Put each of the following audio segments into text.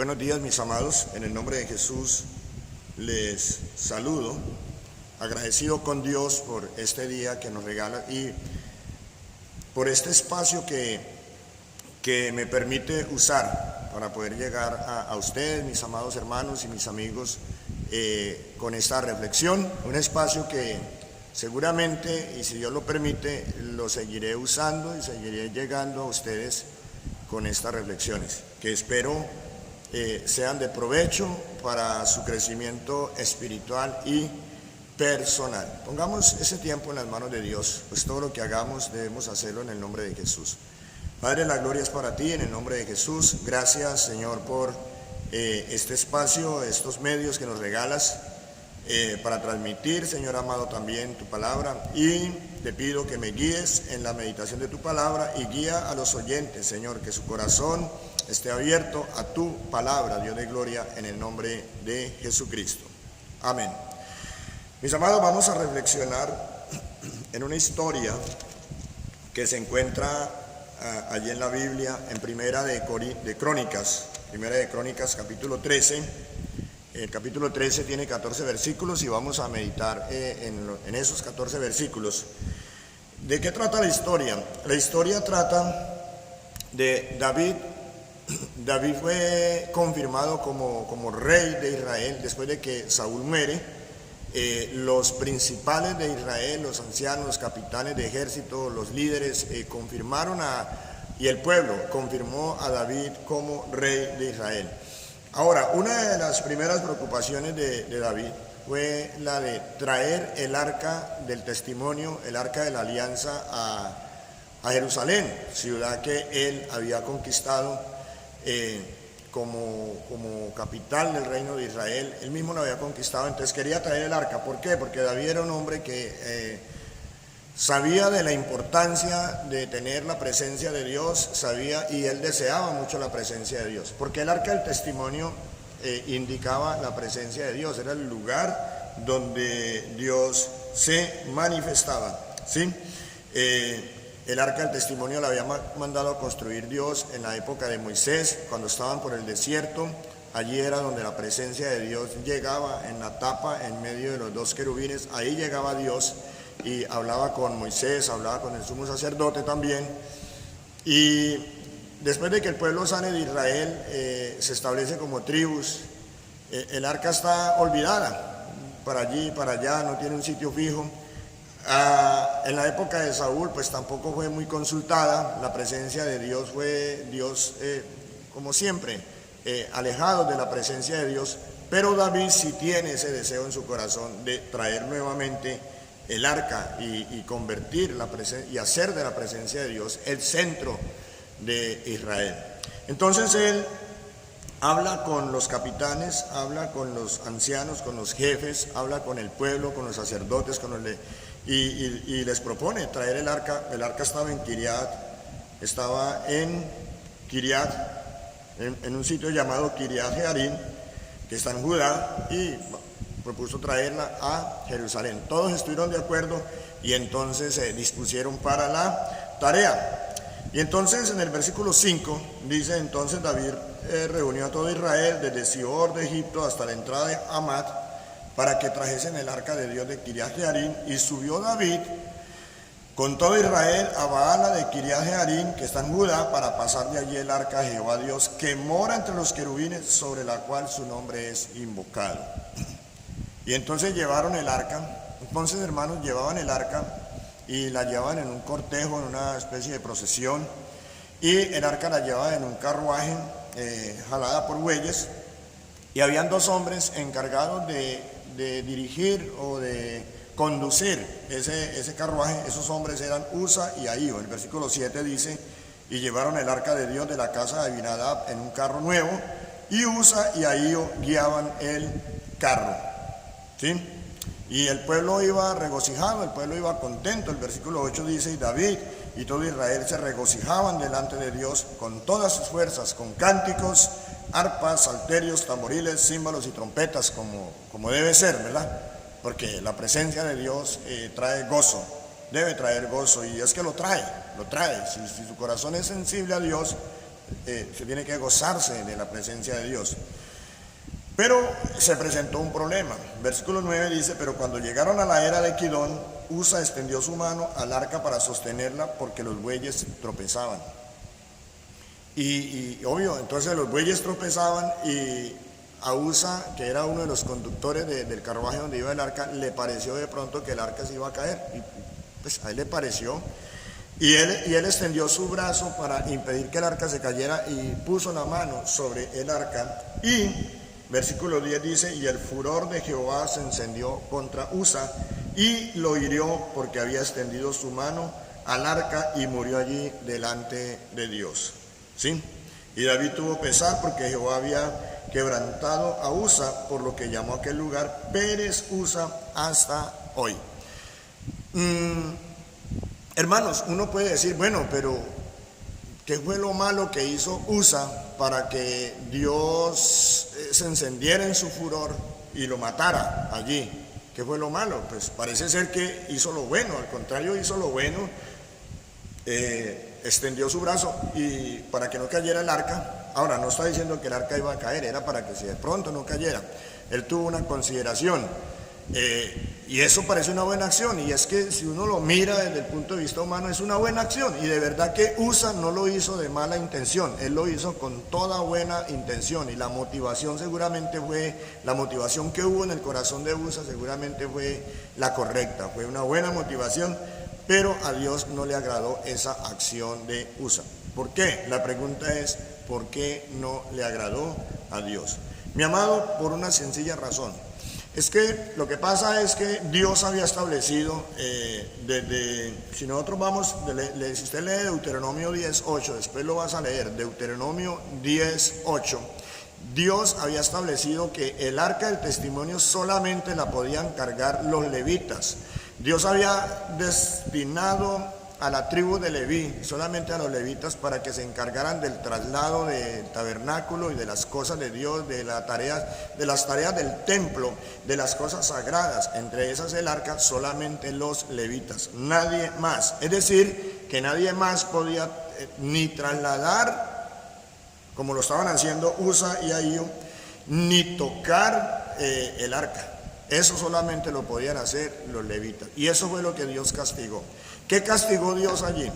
Buenos días, mis amados. En el nombre de Jesús les saludo, agradecido con Dios por este día que nos regala y por este espacio que me permite usar para poder llegar a ustedes, mis amados hermanos y mis amigos, con esta reflexión. Un espacio que seguramente, y si Dios lo permite, lo seguiré usando y seguiré llegando a ustedes con estas reflexiones, que espero sean de provecho para su crecimiento espiritual y personal. Pongamos ese tiempo en las manos de Dios, pues todo lo que hagamos debemos hacerlo en el nombre de Jesús. Padre, la gloria es para ti, en el nombre de Jesús. Gracias, Señor, por este espacio, estos medios que nos regalas para transmitir, Señor amado, también tu palabra, y te pido que me guíes en la meditación de tu palabra y guía a los oyentes, Señor, que su corazón esté abierto a tu palabra, Dios de gloria, en el nombre de Jesucristo. Amén. Mis amados, vamos a reflexionar en una historia que se encuentra allí en la Biblia, en Primera de Crónicas, capítulo 13. El capítulo 13 tiene 14 versículos y vamos a meditar en esos 14 versículos. ¿De qué trata la historia? La historia trata de David. David fue confirmado como rey de Israel después de que Saúl muere. Los principales de Israel, los ancianos, los capitanes de ejército, los líderes confirmaron y el pueblo confirmó a David como rey de Israel. Ahora, una de las primeras preocupaciones de David fue la de traer el arca del testimonio, el arca de la alianza a Jerusalén, ciudad que él había conquistado como capital del reino de Israel. Él mismo lo había conquistado, entonces quería traer el arca. ¿Por qué? Porque David era un hombre que sabía de la importancia de tener la presencia de Dios, y él deseaba mucho la presencia de Dios, porque el arca del testimonio indicaba la presencia de Dios, era el lugar donde Dios se manifestaba, ¿sí? El arca del testimonio la había mandado a construir Dios en la época de Moisés, cuando estaban por el desierto. Allí era donde la presencia de Dios llegaba en la tapa, en medio de los dos querubines. Ahí llegaba Dios y hablaba con Moisés, hablaba con el sumo sacerdote también. Y después de que el pueblo sale de Israel, se establece como tribus. El arca está olvidada, para allí, para allá, no tiene un sitio fijo. En la época de Saúl, pues tampoco fue muy consultada. La presencia de Dios fue como siempre, alejado de la presencia de Dios. Pero David sí tiene ese deseo en su corazón de traer nuevamente el arca y convertir y hacer de la presencia de Dios el centro de Israel. Entonces él habla con los capitanes, habla con los ancianos, con los jefes, habla con el pueblo, con los sacerdotes, y les propone traer el arca. El arca estaba en Kiriat, en un sitio llamado Kiriat Jearim, que está en Judá, y propuso traerla a Jerusalén. Todos estuvieron de acuerdo y entonces se dispusieron para la tarea. Y entonces en el versículo 5 dice: entonces David reunió a todo Israel desde Sihor de Egipto hasta la entrada de Hamat para que trajesen el arca de Dios de Kiriat Jearim, y subió David con todo Israel a Baala de Kiriat Jearim, que está en Judá, para pasar de allí el arca de Jehová Dios, que mora entre los querubines, sobre la cual su nombre es invocado. Y entonces llevaron el arca. Entonces, hermanos, llevaban el arca y la llevaban en un cortejo, en una especie de procesión, y el arca la llevaban en un carruaje jalada por bueyes, y habían dos hombres encargados de dirigir o de conducir ese carruaje. Esos hombres eran Usa y Ahío. El versículo 7 dice: y llevaron el arca de Dios de la casa de Abinadab en un carro nuevo, y Usa y Ahío guiaban el carro, ¿sí? Y el pueblo iba regocijado, el pueblo iba contento. El versículo 8 dice: y David y todo Israel se regocijaban delante de Dios con todas sus fuerzas, con cánticos, arpas, salterios, tamboriles, címbalos y trompetas, como debe ser, ¿verdad? Porque la presencia de Dios trae gozo, debe traer gozo, y es que lo trae. Si su corazón es sensible a Dios, se tiene que gozarse de la presencia de Dios. Pero se presentó un problema. Versículo 9 dice: pero cuando llegaron a la era de Kidón, Usa extendió su mano al arca para sostenerla porque los bueyes tropezaban. Y obvio, entonces los bueyes tropezaban y a Usa, que era uno de los conductores del carruaje donde iba el arca, le pareció de pronto que el arca se iba a caer. Y pues a él le pareció. Y él extendió su brazo para impedir que el arca se cayera y puso la mano sobre el arca. Y versículo 10 dice: y el furor de Jehová se encendió contra Usa y lo hirió porque había extendido su mano al arca y murió allí delante de Dios. ¿Sí? Y David tuvo pesar porque Jehová había quebrantado a Usa, por lo que llamó a aquel lugar Pérez Usa hasta hoy. Hermanos, uno puede decir, bueno, pero ¿qué fue lo malo que hizo Usa para que Dios se encendiera en su furor y lo matara allí? ¿Qué fue lo malo? Pues parece ser que hizo lo bueno, al contrario, hizo lo bueno, extendió su brazo y para que no cayera el arca. Ahora, no está diciendo que el arca iba a caer, era para que si de pronto no cayera. Él tuvo una consideración. Y eso parece una buena acción, y es que si uno lo mira desde el punto de vista humano es una buena acción, y de verdad que Usa no lo hizo de mala intención, él lo hizo con toda buena intención, y la motivación seguramente fue, la motivación que hubo en el corazón de Usa seguramente fue la correcta, fue una buena motivación, pero a Dios no le agradó esa acción de Usa. ¿Por qué? La pregunta es, ¿por qué no le agradó a Dios? Mi amado, por una sencilla razón. Es que lo que pasa es que Dios había establecido, si nosotros vamos, si usted lee Deuteronomio 10:8, después lo vas a leer, Deuteronomio 10:8, Dios había establecido que el arca del testimonio solamente la podían cargar los levitas. Dios había destinado a la tribu de Leví, solamente a los levitas, para que se encargaran del traslado del tabernáculo y de las cosas de Dios, de las tareas del templo, de las cosas sagradas, entre esas el arca, solamente los levitas, nadie más. Es decir, que nadie más podía ni trasladar, como lo estaban haciendo Usa y Ahío, ni tocar el arca. Eso solamente lo podían hacer los levitas. Y eso fue lo que Dios castigó. ¿Qué castigó Dios allí?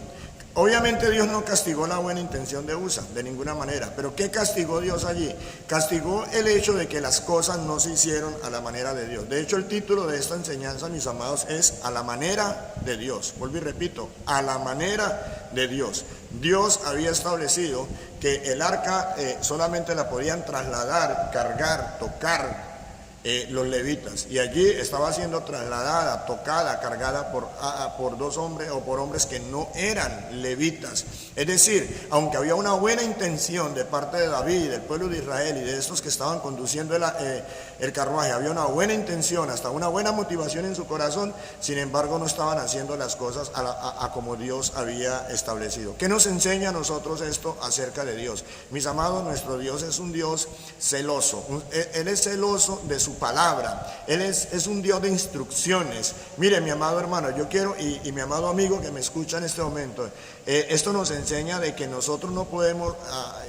Obviamente Dios no castigó la buena intención de Usa, de ninguna manera. Pero ¿qué castigó Dios allí? Castigó el hecho de que las cosas no se hicieron a la manera de Dios. De hecho, el título de esta enseñanza, mis amados, es A la manera de Dios. Vuelvo y repito, a la manera de Dios. Dios había establecido que el arca solamente la podían trasladar, cargar, tocar los levitas, y allí estaba siendo trasladada, tocada, cargada por dos hombres o por hombres que no eran levitas. Es decir, aunque había una buena intención de parte de David, del pueblo de Israel y de estos que estaban conduciendo el carruaje, había una buena intención, hasta una buena motivación en su corazón, sin embargo no estaban haciendo las cosas a como Dios había establecido. ¿Qué nos enseña a nosotros esto acerca de Dios? Mis amados, nuestro Dios es un Dios celoso, Él es celoso de su palabra, Él es un Dios de instrucciones. Mire, mi amado hermano, yo quiero, y mi amado amigo que me escucha en este momento, esto nos enseña de que nosotros no podemos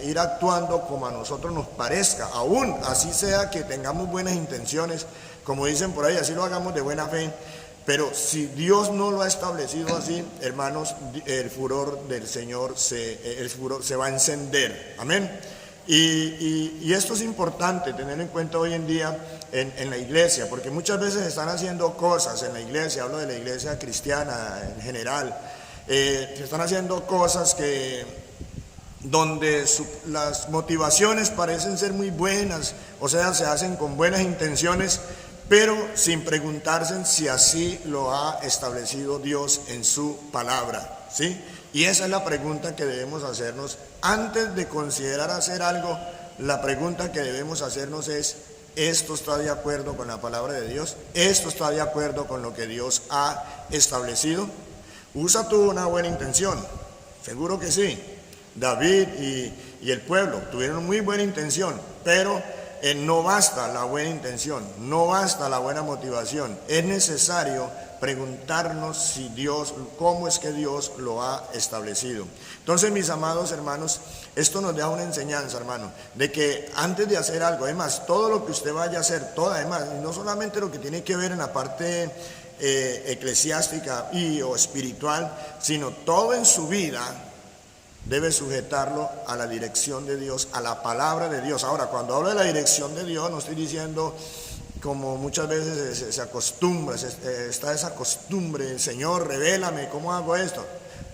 ir actuando como a nosotros nos parezca, aún así sea que tengamos buenas intenciones, como dicen por ahí, así lo hagamos de buena fe. Pero si Dios no lo ha establecido así, hermanos, el furor del Señor se va a encender. Amén. Y esto es importante tener en cuenta hoy en día en la iglesia, porque muchas veces están haciendo cosas en la iglesia, hablo de la iglesia cristiana en general, se están haciendo cosas donde las motivaciones parecen ser muy buenas, o sea, se hacen con buenas intenciones, pero sin preguntarse si así lo ha establecido Dios en su palabra, ¿sí? Y esa es la pregunta que debemos hacernos antes de considerar hacer algo. La pregunta que debemos hacernos es: ¿esto está de acuerdo con la palabra de Dios? ¿Esto está de acuerdo con lo que Dios ha establecido? Usa tuvo una buena intención, seguro que sí. David y el pueblo tuvieron muy buena intención, pero no basta la buena intención, no basta la buena motivación. Es necesario preguntarnos si Dios, cómo es que Dios lo ha establecido. Entonces, mis amados hermanos, esto nos da una enseñanza, hermano, de que antes de hacer algo, además, todo lo que usted vaya a hacer, todo además, no solamente lo que tiene que ver en la parte eclesiástica o espiritual, sino todo en su vida debe sujetarlo a la dirección de Dios, a la palabra de Dios. Ahora, cuando hablo de la dirección de Dios, no estoy diciendo, como muchas veces se acostumbra, está esa costumbre, Señor, revélame, ¿cómo hago esto?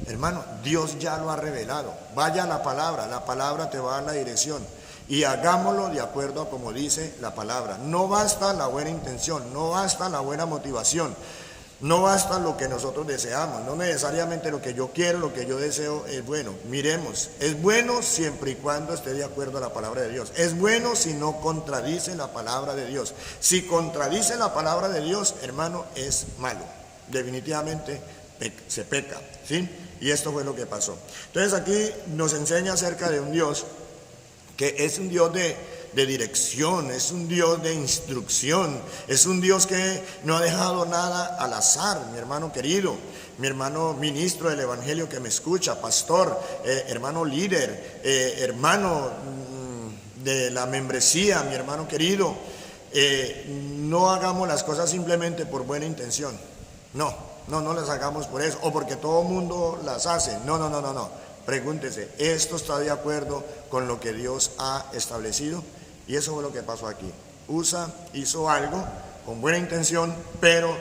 Hermano, Dios ya lo ha revelado. Vaya a la palabra te va a dar la dirección. Y hagámoslo de acuerdo a como dice la palabra. No basta la buena intención, no basta la buena motivación, no basta lo que nosotros deseamos, no necesariamente lo que yo quiero, lo que yo deseo es bueno. Miremos, es bueno siempre y cuando esté de acuerdo a la palabra de Dios. Es bueno si no contradice la palabra de Dios. Si contradice la palabra de Dios, hermano, es malo. Definitivamente se peca, ¿sí? Y esto fue lo que pasó. Entonces aquí nos enseña acerca de un Dios que es un Dios de dirección, es un Dios de instrucción, es un Dios que no ha dejado nada al azar, mi hermano querido, mi hermano ministro del Evangelio que me escucha, pastor, hermano líder, hermano de la membresía, mi hermano querido, no hagamos las cosas simplemente por buena intención, no las hagamos por eso, o porque todo el mundo las hace, no. Pregúntese, ¿esto está de acuerdo con lo que Dios ha establecido? Y eso fue lo que pasó aquí. Usa hizo algo con buena intención, pero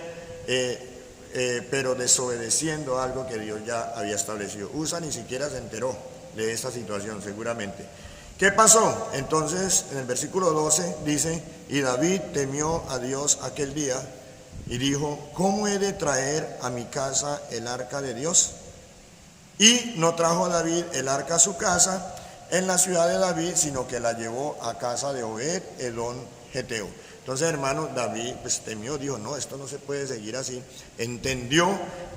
desobedeciendo algo que Dios ya había establecido. Usa ni siquiera se enteró de esta situación, seguramente. ¿Qué pasó? Entonces, en el versículo 12 dice, y David temió a Dios aquel día y dijo, ¿cómo he de traer a mi casa el arca de Dios? Y no trajo David el arca a su casa en la ciudad de David, sino que la llevó a casa de Obed Edom Geteo. Entonces, hermano, David pues temió, dijo, no, esto no se puede seguir así. Entendió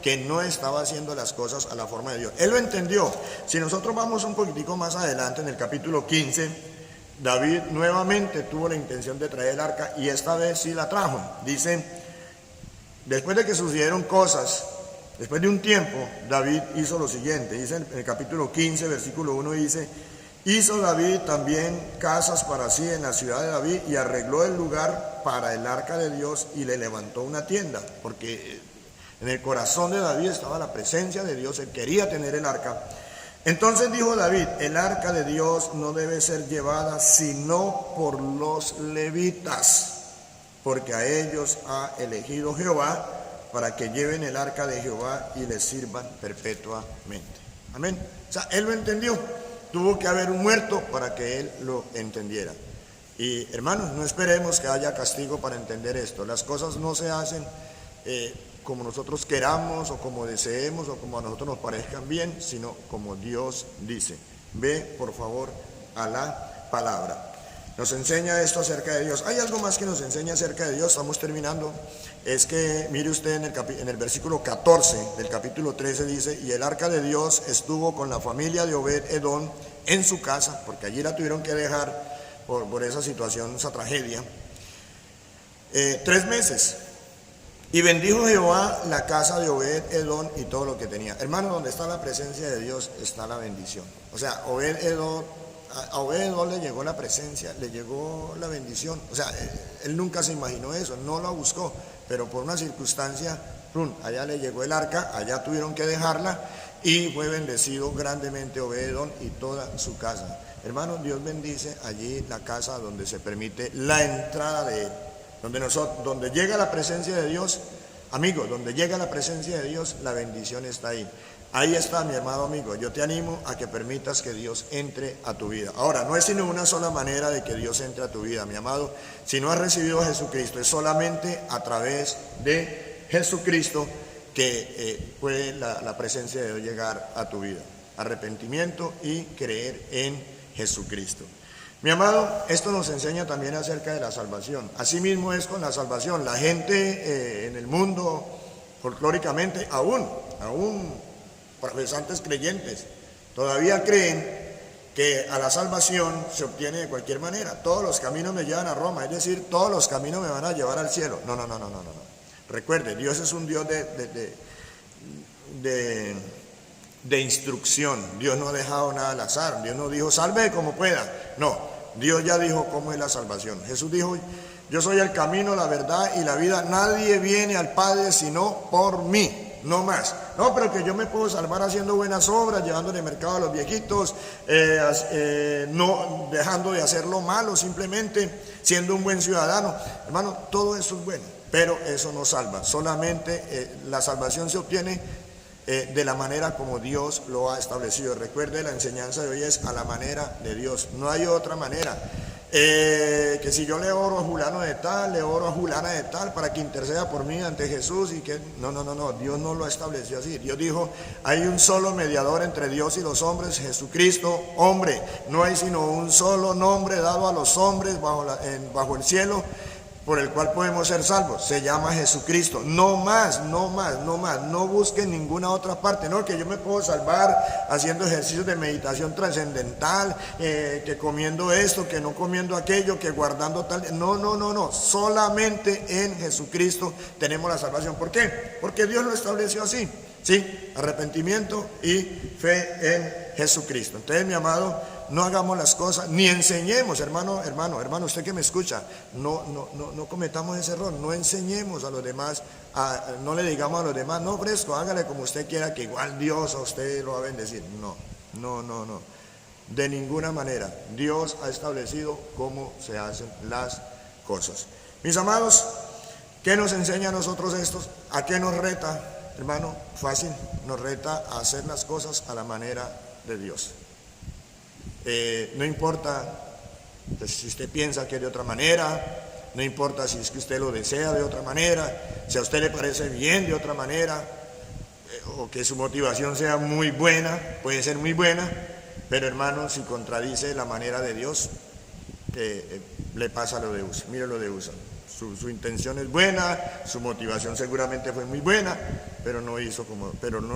que no estaba haciendo las cosas a la forma de Dios. Él lo entendió. Si nosotros vamos un poquitico más adelante, en el capítulo 15, David nuevamente tuvo la intención de traer el arca y esta vez sí la trajo. Dice, después de que sucedieron cosas, después de un tiempo, David hizo lo siguiente, dice en el capítulo 15, versículo 1, dice, hizo David también casas para sí en la ciudad de David y arregló el lugar para el arca de Dios y le levantó una tienda, porque en el corazón de David estaba la presencia de Dios, él quería tener el arca. Entonces dijo David, el arca de Dios no debe ser llevada sino por los levitas, porque a ellos ha elegido Jehová, para que lleven el arca de Jehová y le sirvan perpetuamente. Amén. O sea, él lo entendió. Tuvo que haber un muerto para que él lo entendiera. Y hermanos, no esperemos que haya castigo para entender esto. Las cosas no se hacen como nosotros queramos o como deseemos o como a nosotros nos parezcan bien, sino como Dios dice. Ve, por favor, a la palabra. Nos enseña esto acerca de Dios. Hay algo más que nos enseña acerca de Dios, estamos terminando. Es que, mire usted en el versículo 14 del capítulo 13 dice, y el arca de Dios estuvo con la familia de Obed Edom en su casa, porque allí la tuvieron que dejar por esa situación, esa tragedia, 3 meses. Y bendijo Jehová la casa de Obed Edom y todo lo que tenía. Hermano, donde está la presencia de Dios está la bendición. O sea, a Obed Edom le llegó la presencia, le llegó la bendición. O sea, él nunca se imaginó eso, no lo buscó, pero por una circunstancia, allá le llegó el arca, allá tuvieron que dejarla y fue bendecido grandemente Obed Edom y toda su casa. Hermano, Dios bendice allí la casa donde se permite la entrada de él, donde llega la presencia de Dios. Amigo, donde llega la presencia de Dios, la bendición está ahí. Ahí está, mi amado amigo. Yo te animo a que permitas que Dios entre a tu vida. Ahora, no es sino una sola manera de que Dios entre a tu vida, mi amado. Si no has recibido a Jesucristo, es solamente a través de Jesucristo que puede la presencia de Dios llegar a tu vida. Arrepentimiento y creer en Jesucristo. Mi amado, esto nos enseña también acerca de la salvación. Asimismo es con la salvación. La gente en el mundo, folclóricamente, aún profesantes creyentes, todavía creen que a la salvación se obtiene de cualquier manera. Todos los caminos me llevan a Roma, es decir, todos los caminos me van a llevar al cielo. No. Recuerde, Dios es un Dios de instrucción. Dios no ha dejado nada al azar. Dios no dijo, salve como pueda. No, Dios ya dijo cómo es la salvación. Jesús dijo, yo soy el camino, la verdad y la vida. Nadie viene al Padre sino por mí. No más. No, pero que yo me puedo salvar haciendo buenas obras, llevándole mercado a los viejitos, no dejando de hacer lo malo, simplemente siendo un buen ciudadano. Hermano, todo eso es bueno, pero eso no salva. Solamente la salvación se obtiene de la manera como Dios lo ha establecido. Recuerde, la enseñanza de hoy es a la manera de Dios. No hay otra manera. Que si yo le oro a fulano de tal, le oro a fulana de tal para que interceda por mí ante Jesús y que no, Dios no lo estableció así. Dios dijo, hay un solo mediador entre Dios y los hombres, Jesucristo, hombre. No hay sino un solo nombre dado a los hombres bajo el cielo por el cual podemos ser salvos. Se llama Jesucristo. No más. No busquen ninguna otra parte. No, que yo me puedo salvar haciendo ejercicios de meditación trascendental, que comiendo esto, que no comiendo aquello, que guardando tal. No. Solamente en Jesucristo tenemos la salvación. ¿Por qué? Porque Dios lo estableció así. Sí, arrepentimiento y fe en Jesucristo. Entonces, mi amado, no hagamos las cosas, ni enseñemos, hermano, usted que me escucha, no cometamos ese error, no enseñemos a los demás, no le digamos a los demás, no, fresco, hágale como usted quiera, que igual Dios a usted lo va a bendecir. No, de ninguna manera. Dios ha establecido cómo se hacen las cosas. Mis amados, ¿qué nos enseña a nosotros estos? ¿A qué nos reta? Hermano, fácil, nos reta a hacer las cosas a la manera de Dios. No importa si usted piensa que es de otra manera, no importa si es que usted lo desea de otra manera, si a usted le parece bien de otra manera, o que su motivación sea muy buena, puede ser muy buena, pero hermano, si contradice la manera de Dios, le pasa lo de Usa. Mire lo de Usa. Su intención es buena, su motivación seguramente fue muy buena, pero no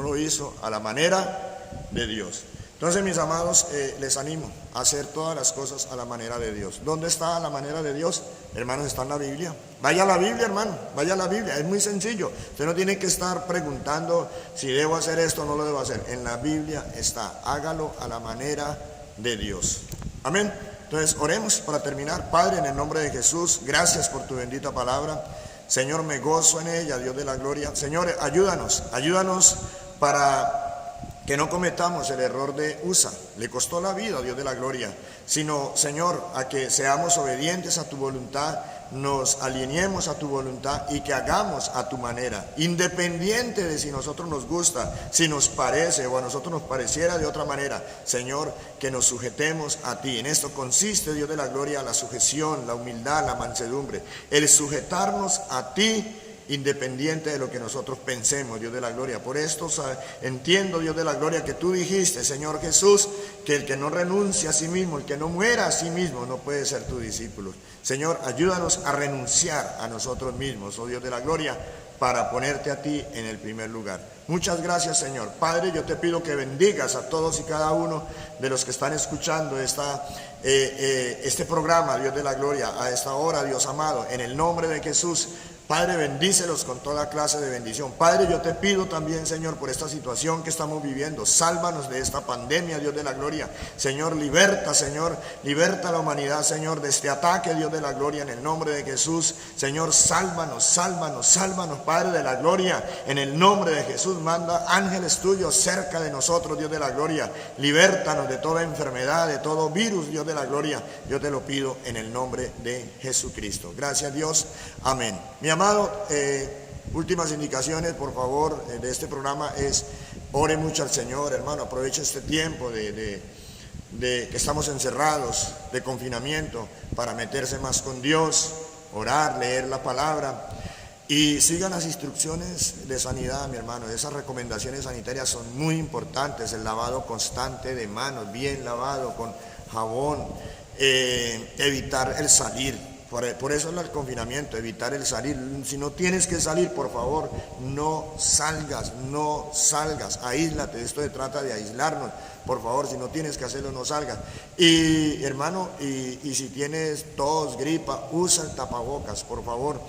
lo hizo a la manera de Dios. Entonces, mis amados, les animo a hacer todas las cosas a la manera de Dios. ¿Dónde está la manera de Dios? Hermanos, está en la Biblia. Vaya a la Biblia, hermano, vaya a la Biblia. Es muy sencillo. Usted no tiene que estar preguntando si debo hacer esto o no lo debo hacer. En la Biblia está. Hágalo a la manera de Dios. Amén. Entonces, oremos para terminar. Padre, en el nombre de Jesús, gracias por tu bendita palabra. Señor, me gozo en ella, Dios de la gloria. Señor, ayúdanos para que no cometamos el error de Usa. Le costó la vida, Dios de la gloria. Sino, Señor, a que seamos obedientes a tu voluntad, nos alineemos a tu voluntad y que hagamos a tu manera, independiente de si nosotros nos gusta, si nos parece o a nosotros nos pareciera de otra manera. Señor, que nos sujetemos a ti. En esto consiste, Dios de la gloria, la sujeción, la humildad, la mansedumbre, el sujetarnos a ti, independiente de lo que nosotros pensemos, Dios de la gloria. Por esto entiendo, Dios de la gloria, que tú dijiste, Señor Jesús, que el que no renuncia a sí mismo, el que no muera a sí mismo, no puede ser tu discípulo. Señor, ayúdanos a renunciar a nosotros mismos, oh Dios de la gloria, para ponerte a ti en el primer lugar. Muchas gracias, Señor. Padre, yo te pido que bendigas a todos y cada uno de los que están escuchando este programa, Dios de la gloria, a esta hora, Dios amado, en el nombre de Jesús. Padre, bendícelos con toda clase de bendición. Padre, yo te pido también, Señor, por esta situación que estamos viviendo. Sálvanos de esta pandemia, Dios de la gloria. Señor, liberta a la humanidad, Señor, de este ataque, Dios de la gloria, en el nombre de Jesús. Señor, sálvanos, Padre de la gloria. En el nombre de Jesús, manda ángeles tuyos cerca de nosotros, Dios de la gloria. Libértanos de toda enfermedad, de todo virus, Dios de la gloria. Yo te lo pido en el nombre de Jesucristo. Gracias, Dios. Amén. Mi amado, últimas indicaciones, por favor, de este programa es: ore mucho al Señor, hermano. Aproveche este tiempo de que estamos encerrados, de confinamiento, para meterse más con Dios, orar, leer la palabra. Y sigan las instrucciones de sanidad, mi hermano. Esas recomendaciones sanitarias son muy importantes. El lavado constante de manos, bien lavado con jabón, evitar el salir. Por eso el confinamiento, evitar el salir. Si no tienes que salir, por favor, no salgas, no salgas, aíslate. Esto se trata de aislarnos. Por favor, si no tienes que hacerlo, no salgas. Y hermano, y si tienes tos, gripa, usa el tapabocas, por favor.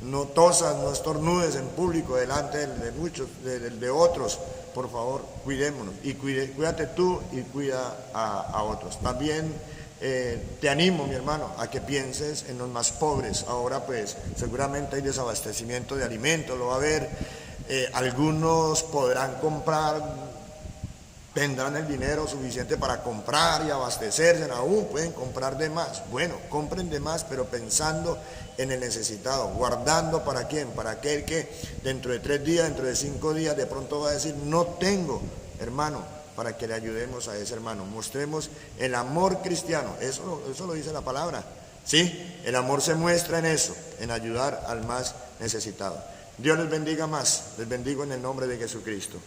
No tosas, no estornudes en público delante de muchos, de otros. Por favor, cuidémonos. Y cuídate tú y cuida a otros. También te animo, mi hermano, a que pienses en los más pobres. Ahora pues seguramente hay desabastecimiento de alimentos, lo va a haber. Algunos podrán comprar, tendrán el dinero suficiente para comprar y abastecerse, aún pueden comprar de más. Bueno, compren de más, pero pensando en el necesitado, guardando para quién, para aquel que dentro de 3 días, dentro de 5 días, de pronto va a decir, no tengo, hermano, para que le ayudemos a ese hermano. Mostremos el amor cristiano, eso lo dice la palabra, ¿sí? El amor se muestra en eso, en ayudar al más necesitado. Dios les bendiga más, les bendigo en el nombre de Jesucristo.